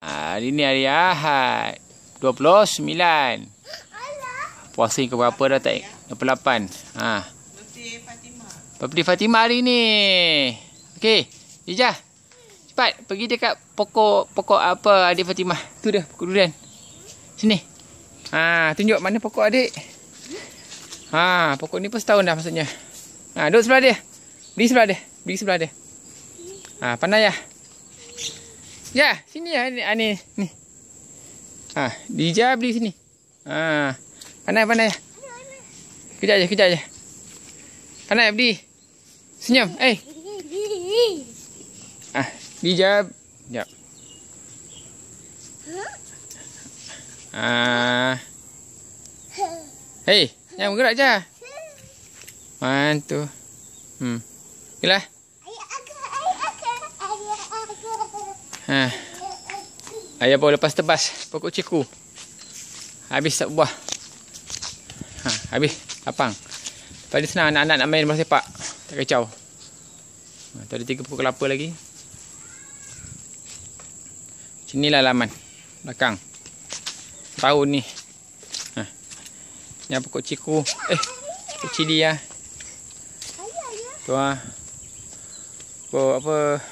Hari ni hari Ahad 29. Puasa ke berapa dah tak? 28. Birthday Fatimah hari ni. Okey, Ijah. Cepat pergi dekat pokok apa adik Fatimah. Tu dah pokok durian. Sini. Tunjuk mana pokok adik. Pokok ni pun setahun dah maksudnya. Duduk sebelah dia. Beri sebelah dia. Beri sebelah dia. Pandai ya. Ya, sini ya ni. Dija beri sini. Pandai ya. Kejap je. Pandai beri. Senyum. Dija. Jap. Jangan bergerak je. Mantu. Inilah. Ayah baru lepas tebas pokok ciku. Habis tak buah. Habis lapang. Tadi senang anak-anak nak main bola sepak. Tak kacau. Tadi 3 pokok kelapa lagi. Sinilah laman belakang. Tahun ni. Yang pokok ciku. Pokok cili ya. Tu pokok apa?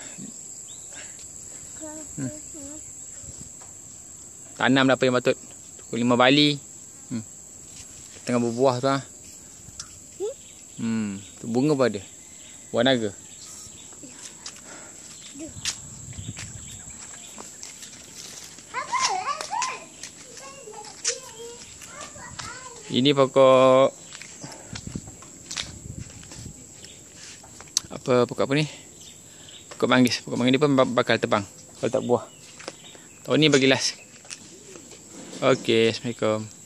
Tanam lah apa yang patut. Pokok 5 bali. Tengah berbuah tu tu bunga apa dia? Buah naga. Ini pokok pokok apa ni? Pokok manggis. Pokok manggis ni pun bakal tebang kalau tak buah. Tahun ni bagi last. Okey, Assalamualaikum.